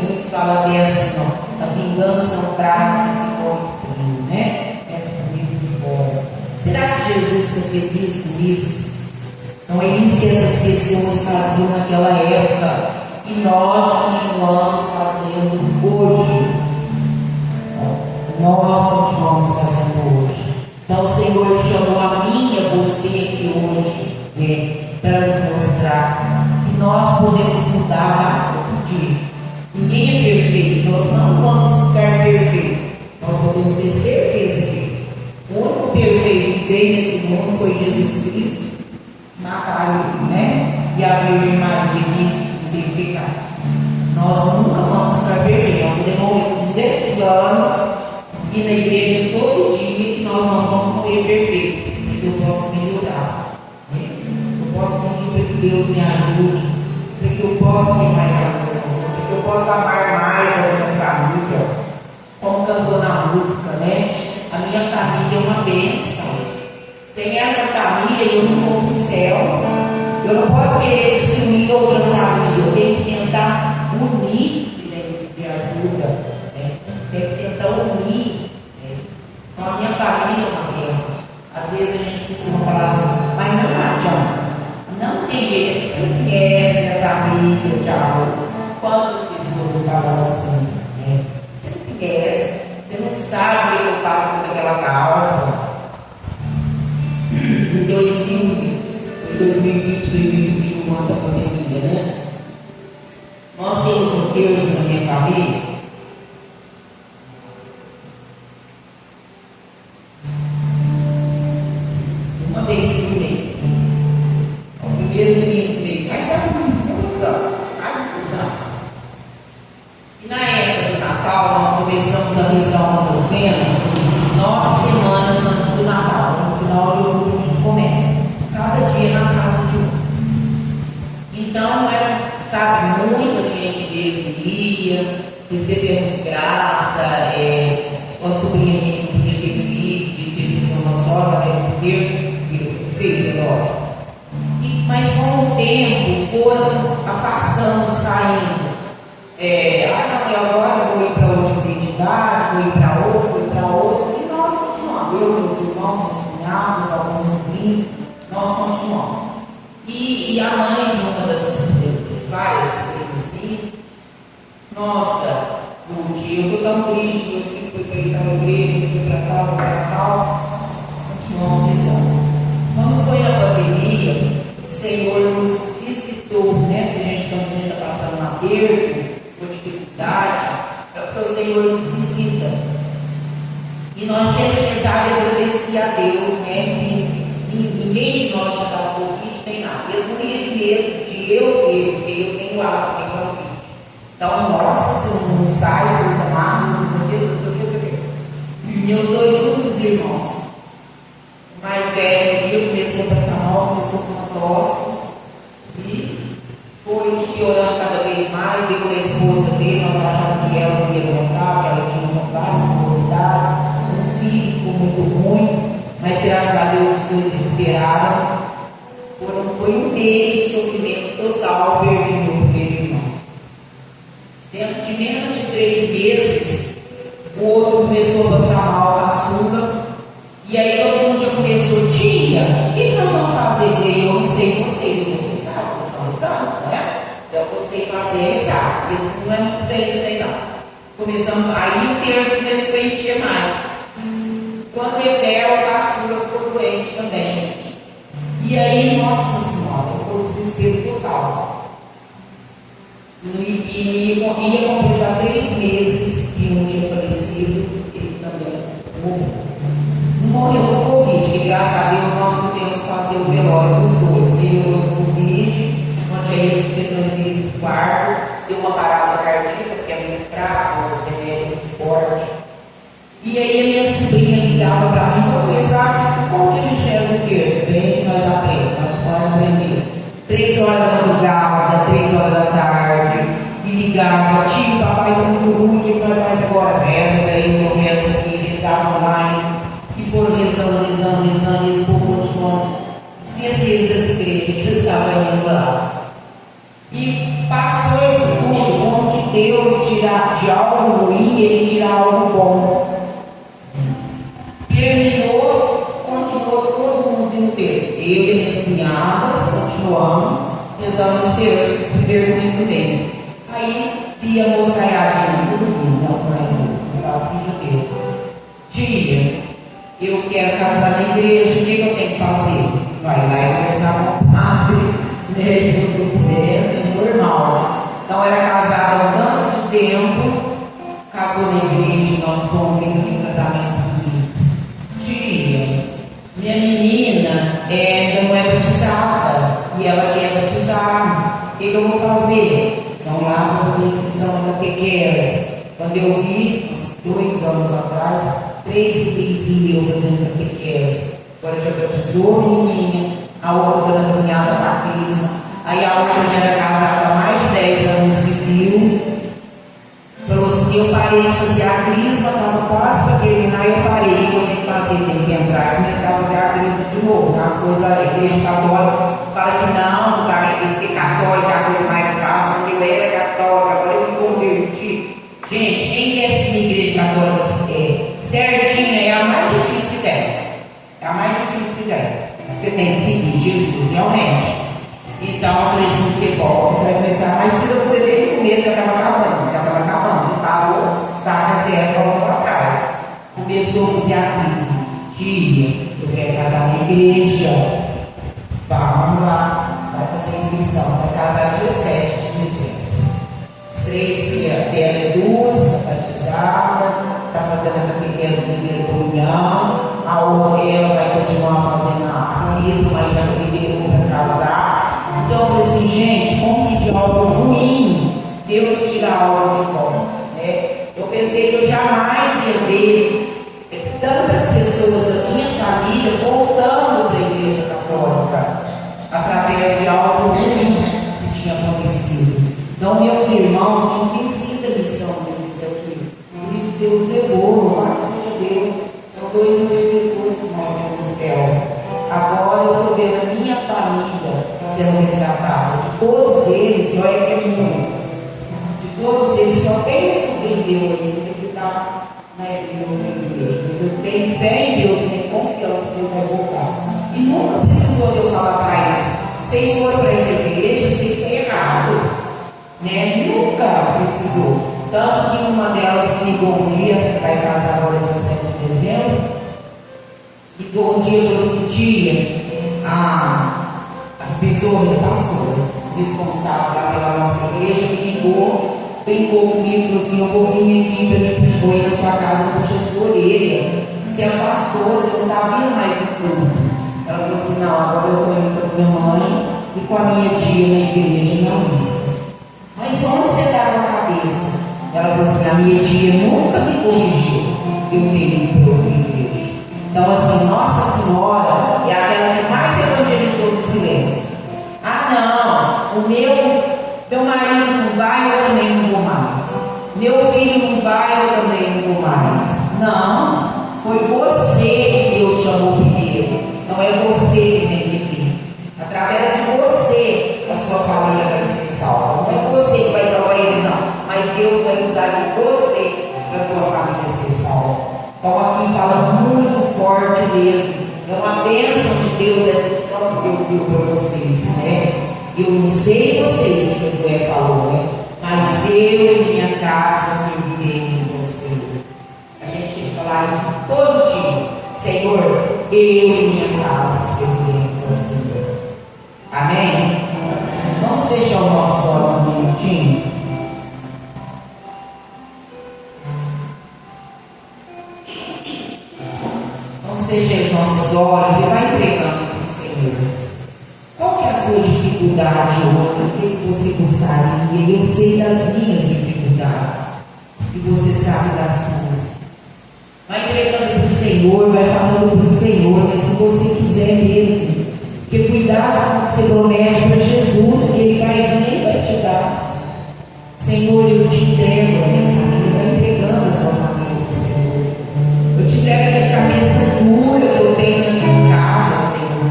Muitos falam até assim, ó, a vingança não traz esse conflito, né? Essa comigo de fora. Será que Jesus está feliz com isso? Não é isso que essas pessoas faziam naquela época e nós continuamos fazendo hoje. Nós continuamos fazendo hoje. Então o Senhor chamou a mim e a você aqui hoje, para nos mostrar que nós podemos mudar bastante. Ninguém é perfeito, nós não vamos ficar perfeitos. Nós podemos ter certeza disso. O único perfeito que veio nesse mundo foi Jesus Cristo, mataram ele, né? E a Virgem Maria que teve pecado. Nós nunca vamos ficar perfeitos, nós podemos buscando ir na igreja todo dia, que nós não vamos morrer perfeito, mas eu posso melhorar. Né? Eu posso pedir para que Deus me ajude, para que eu possa ter mais amor, para que eu possa amar mais a minha família, como cantou na música, né? A minha família é uma bênção. Sem essa família eu não vou para o céu. Eu não posso querer destruir outra família. Eu tenho que tentar unir, de ajuda. Né? Tenho que tentar unir. Né? Então a minha família é uma bênção. Às vezes a gente costuma falar assim, mas não adianta. Não tem jeito. Você não conhece a família, tchau. Quantas pessoas falam assim? Né? Você não conhece. Você não sabe o que eu faço com aquela causa. Em 2020, 2021, antes da pandemia, né? Nós temos um Deus na minha família. Uma vez por mês. O primeiro domingo do mês. Mas sabe muito só. E na época do Natal, nós começamos a rezar uma novena 9 semanas antes do Natal. No final de outubro a gente começa. Cada dia na casa de um. Então, sabe, muita gente ia, recebemos graça, uma sobrinha minha que podia ter filho, de decisão na sogra, fez, lógico. Mas com o tempo foram afastando, saindo. Não, e agora eu vou ir para outra identidade, vou ir para outra, e nós continuamos. Eu, meus irmãos, meus cunhados, alguns sobrinhos, nós continuamos. E a mãe de uma das várias sobrinhas, nossa, o dia eu estou tão triste, meu filho foi para ir para a igreja, foi para tal, continuamos rezando. Quando foi na pandemia, o Senhor nos visitou, né? Porque a gente também está passando um aperto, com dificuldade, porque o Senhor nos visita. E nós sempre rezávamos e agradecia a Deus, né? Que ninguém de nós já estava com Covid, nem nada. Eles morriam de medo de eu ter, porque eu tenho asma, tenho Covid. Então, nossa, se não sai, se usa máscara, não sei o que. Meus dois únicos irmãos, o mais velho, dia começou a passar mal, começou com uma tosse, e foi piorando cada vez mais. Veio a esposa dele, nós achávamos que ela não ia aguentar, que ela tinha várias comunidades, um filho ficou muito ruim, mas graças a Deus os dois se recuperaram. Foi um mês de sofrimento total, perdi meu primeiro irmão. Dentro de menos de 3 meses, o outro começou a passar mal com açúcar, e aí todo mundo já começou, tia, o que nós vamos fazer? Eu não sei vocês, vocês sabem, né? Eu sei fazer rezar, porque isso não é muito bem também não. Começamos, aí o terço começou a encher mais. Quando revela, o caçula ficou doente também. E aí, nossa senhora, foi um desespero total. E ia completar 3 meses que um tinha falecido, ele também morreu. Não morreu com Covid, que graças a Deus nós pudemos fazer o velório dos dois. Ele morreu com Covid, onde ele foi transferido para o quarto, deu uma parada cardíaca, porque é muito fraco, o remédio é muito forte. E aí a minha sobrinha ligava para mim para pensar como que a gente reza o terço, bem que nós aprendemos. 3 horas da madrugada, 3 horas da tarde, e ligava, tio, papai está muito ruim, o que nós fazemos agora? Reza, daí eu rezo aqui, rezava online, e foram rezando, e esse povo continuando esquecido das igrejas, que eles estavam indo lá. E passou esse culto, como que Deus tira de algo ruim, ele tira algo bom. Terminou, continuou todo mundo no texto. Eu e minhas cunhadas continuamos, rezando os terços, o primeiro domingo deles. Aí ia a moçaiadinha, tudo vindo, não mais um, eu filho de Deus. Tia, eu quero casar na igreja, o que eu tenho que fazer? Vai lá e rezar com o padre, né? Os documentos, é normal. Então era casado há tanto tempo, casou na igreja, nós fomos em casamento. Minha menina não é batizada e ela quer batizar. O que eu vou fazer? Então lá na inscrição da pequena, quando eu vi, 2 anos atrás, 3 filhos meus fazendo catequese. Agora já batizou a menininha, a outra dando caminhada para a crisma, aí a outra já era casada há mais de 10 anos civil. Falou assim, eu parei de fazer a crisma, estava quase para terminar, eu parei, eu tenho que fazer, tenho que entrar e começar a fazer a crisma de novo. As coisas, a igreja católica fala que não, cara, tem que ser católica, é a coisa mais fácil, porque eu era católica, agora eu me converti. Gente, quem quer seguir a igreja católica certinha é a mais difícil que tem. É a mais difícil que tem. Você tem que seguir Jesus, realmente. Então, eu falei assim, você volta, você vai começar, mas se você desde o começo, já estava acabando, você parou, estava certo, voltou para trás. Começou a fazer a crise. Tia, eu quero casar na igreja. Vamos lá, vai fazer a inscrição, vai casar dia 7 de dezembro. As 3 filhas dela é 2, está batizada, está fazendo a catequese de primeira comunhão, a outra ela vai continuar fazendo a crisma, mas já primeiro para casar. Então eu falei assim, gente, como que de algo ruim Deus tira algo de bom, né? Eu pensei que eu jamais ia ver tantas pessoas da minha família voltando para a igreja católica através de algo ruim que tinha acontecido. Então meus irmãos tinham vencido a missão deles aqui. Por isso Deus levou, louvado seja Deus. São 2 pessoas que nós temos no céu. Agora eu estou vendo a minha família sendo resgatada. De todos eles, olha que é muito. De todos eles, só tem um sobrinho ainda que está na igreja. Eu tenho fé em Deus, tenho confiança que Deus vai voltar. E nunca precisou de eu falar para eles: vocês foram para essa igreja, vocês estão errados. Né? Nunca precisou. Tanto que uma delas me ligou um dia, você vai casar agora dia 7 de dezembro. Ligou um dia e falou assim: tia, a pessoa, a pastora responsável lá pela nossa igreja, me ligou, brincou comigo, falou assim: eu vou vir aqui para mim, foi na sua casa, puxa a sua orelha, se afastou, você não está vindo mais no culto. Ela falou assim: não, agora eu estou indo com a minha mãe e com a minha tia na igreja, na missa. Mas onde você está com a cabeça? Ela falou assim: a minha tia nunca me corrigiu, eu tenho que ir para outra igreja. Então, assim, Nossa Senhora é aquela que mais evangelizou no silêncio. Ah, não, o meu marido não vai, eu também não vou mais. Meu filho não vai, eu também não vou mais. Não, foi você que Deus chamou primeiro. Não é você que tem que vir. Através de você, a sua família vai ser salva. Não é você que vai salvar eles, não. Mas Deus vai usar de você para a sua família ser salva. Então aqui fala muito forte mesmo. É uma bênção de Deus essa lição que Deus deu para vocês, né? Eu não sei vocês, que Josué falou, né? Mas eu e minha casa serviremos ao Senhor. A gente tem que falar isso todo dia. Senhor, eu e minha casa serviremos ao Senhor. Amém? Vamos fechar os nossos olhos um minutinho? Feche os nossos olhos e vai entregando para o Senhor. Qual que é a sua dificuldade hoje? O que você gostaria? Eu sei das minhas dificuldades e você sabe das suas. Vai entregando para o Senhor, vai falando para o Senhor, mas se você quiser mesmo, porque cuidado, você promete para Jesus que Ele vai vir e vai te dar. Senhor, eu te entrego a minha família, vai entregando a sua família para o Senhor. Eu te entrego a minha cabeça dura que eu tenho na minha casa, Senhor.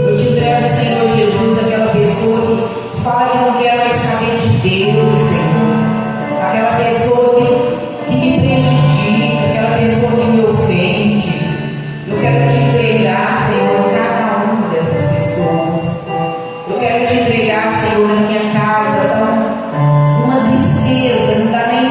Eu te entrego, Senhor Jesus, aquela pessoa que fala que não quer mais saber de Deus, Senhor. Aquela pessoa que me prejudica, aquela pessoa que me ofende. Eu quero te entregar, Senhor, cada uma dessas pessoas. Eu quero te entregar, Senhor, na minha casa, uma tristeza, não dá nem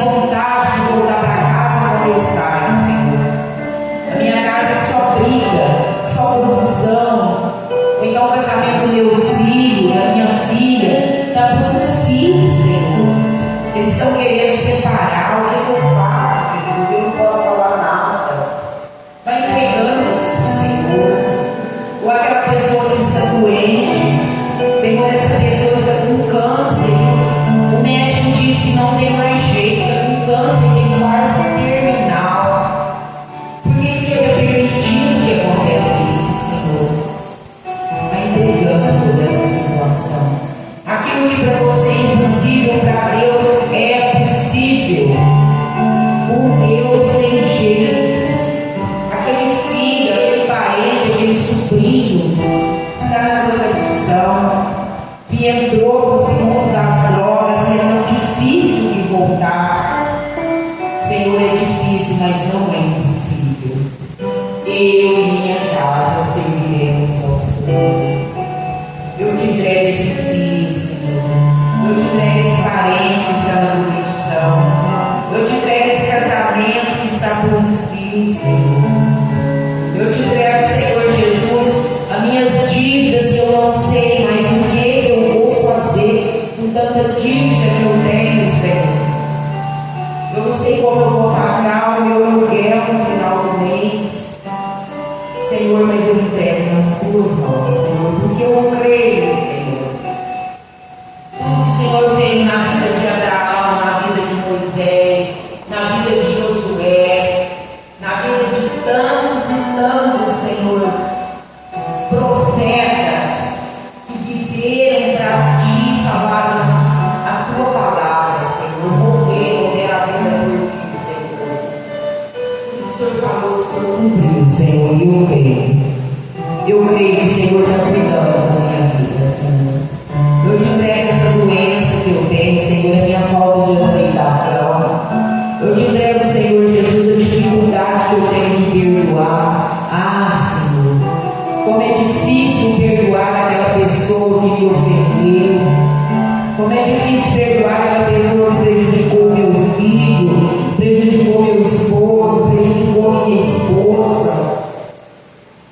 Senhor, é difícil, mas não é impossível. Eu e minha casa serviremos ao Senhor. Eu te entrego esse filho, Senhor. Eu te entrego esse parente que está na competição. Eu te entrego esse casamento que está por um fio, Senhor. Eu te entrego, Senhor Jesus, as minhas dívidas que eu não sei mais o que eu vou fazer com tanta dívida que eu tenho, Senhor. Eu não sei como eu vou pagar o meu aluguel no final do mês. Senhor, mas eu entrego nas tuas mãos, Senhor, porque eu creio, Senhor. O Senhor veio na vida de Abraão, na vida de Moisés, na vida de Josué, na vida de tantos e tantos, Senhor, profetas que viveram para ti, falaram a tua palavra, Senhor, morreram, deram a vida por ti, Senhor. O Senhor falou, o Senhor cumpriu, Senhor, e eu creio. Eu creio que o Senhor está cuidando da minha vida, Senhor. Eu te entrego essa doença que eu tenho, Senhor, a minha falta de aceitação. Eu te entrego, Senhor Jesus, a dificuldade que eu tenho de perdoar. Ah, Senhor, como é difícil perdoar aquela pessoa que me ofendeu. Como é difícil perdoar aquela pessoa que prejudicou meu filho, prejudicou meu esposo, prejudicou minha esposa.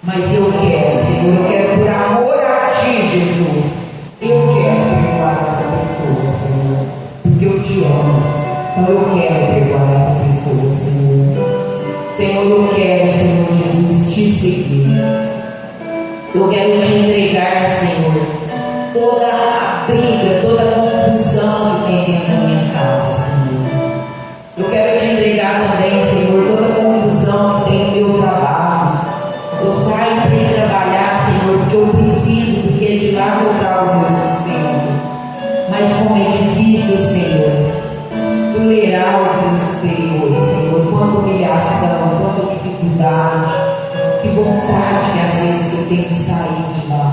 Mas eu quero, Senhor, eu quero por amor a ti, Jesus. Eu quero perdoar essa pessoa, Senhor, porque eu te amo. Então eu quero perdoar essa pessoa, Senhor. Senhor, eu quero, Senhor Jesus, te seguir. Eu quero te entregar, Senhor, toda a briga, toda a confusão que tem dentro da minha casa, Senhor. Eu quero te entregar também, Senhor, toda a confusão que tem no meu trabalho. Eu saio para ir trabalhar, Senhor, porque eu preciso, porque é de lá comprar o meu sustento. Mas como é difícil, Senhor, tolerar os meus superiores, Senhor, quanta humilhação, quanta dificuldade, que vontade que às vezes eu tenho de sair de lá.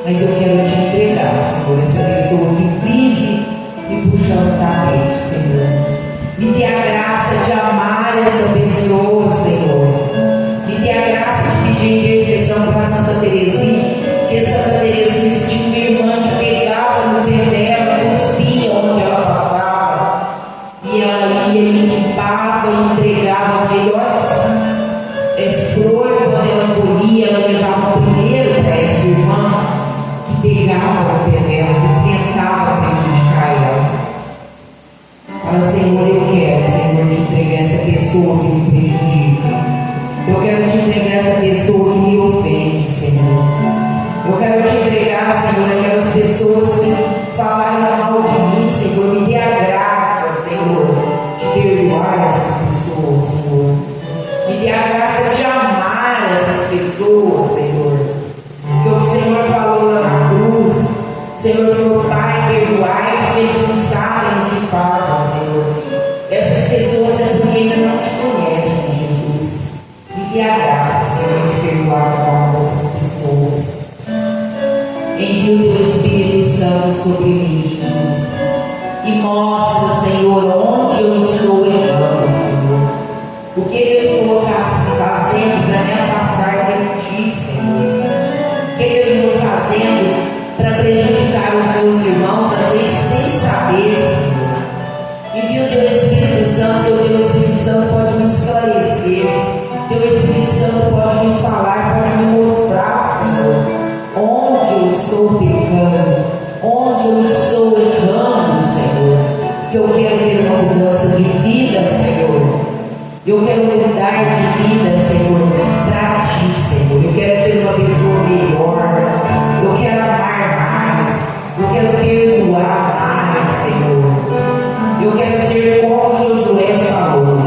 Mas eu quero te entregar, Senhor, essa pessoa que vive me puxando da mente, Senhor. Me dê a graça de amar essa pessoa, Senhor. Me dê a graça de pedir intercessão para Santa Teresinha, porque Santa Teresinha tinha uma irmã que pegava no pé dela, cuspia onde ela passava, e ela ia e limpava e entregava as melhores flores quando ela colhia, ela levava primeiro para essa irmã que pegava no pé dela, que tentava prejudicar ela. Fala, Senhor, eu quero, Senhor, te entregar essa pessoa que me prejudica. Eu quero te entregar essa pessoa que me ofende, Senhor. Eu quero te entregar, Senhor, aquelas pessoas que falaram mal de mim, Senhor. Me dê a graça, Senhor, de perdoar essas pessoas, Senhor. Me dê a graça de amar essas pessoas, Senhor. Porque o Senhor falou lá na cruz, o Senhor falou, Pai, perdoai, porque eles não sabem o que fazem, Senhor. Essas pessoas é porque ainda não te conhecem, Jesus. Me dê a graça, Senhor, de perdoar cada uma dessas pessoas. Envia o teu Espírito Santo sobre mim, Jesus. E mostra, Senhor, onde eu estou errando, Senhor. O que eu estou fazendo para me afastar de ti, Senhor. O que eu estou fazendo para prejudicar os meus irmãos, às vezes sem saber, Senhor. Envia o teu Espírito Santo, o teu Espírito Santo pode me esclarecer. Teu Espírito Santo pode me falar, pode me mostrar, Senhor, onde eu estou pecando, onde eu estou errando, Senhor. Que eu quero ter uma mudança de vida, Senhor. Eu quero mudar de vida, Senhor, para ti, Senhor. Eu quero ser uma pessoa melhor. Eu quero amar mais. Eu quero perdoar mais, Senhor. Eu quero ser como Josué falou.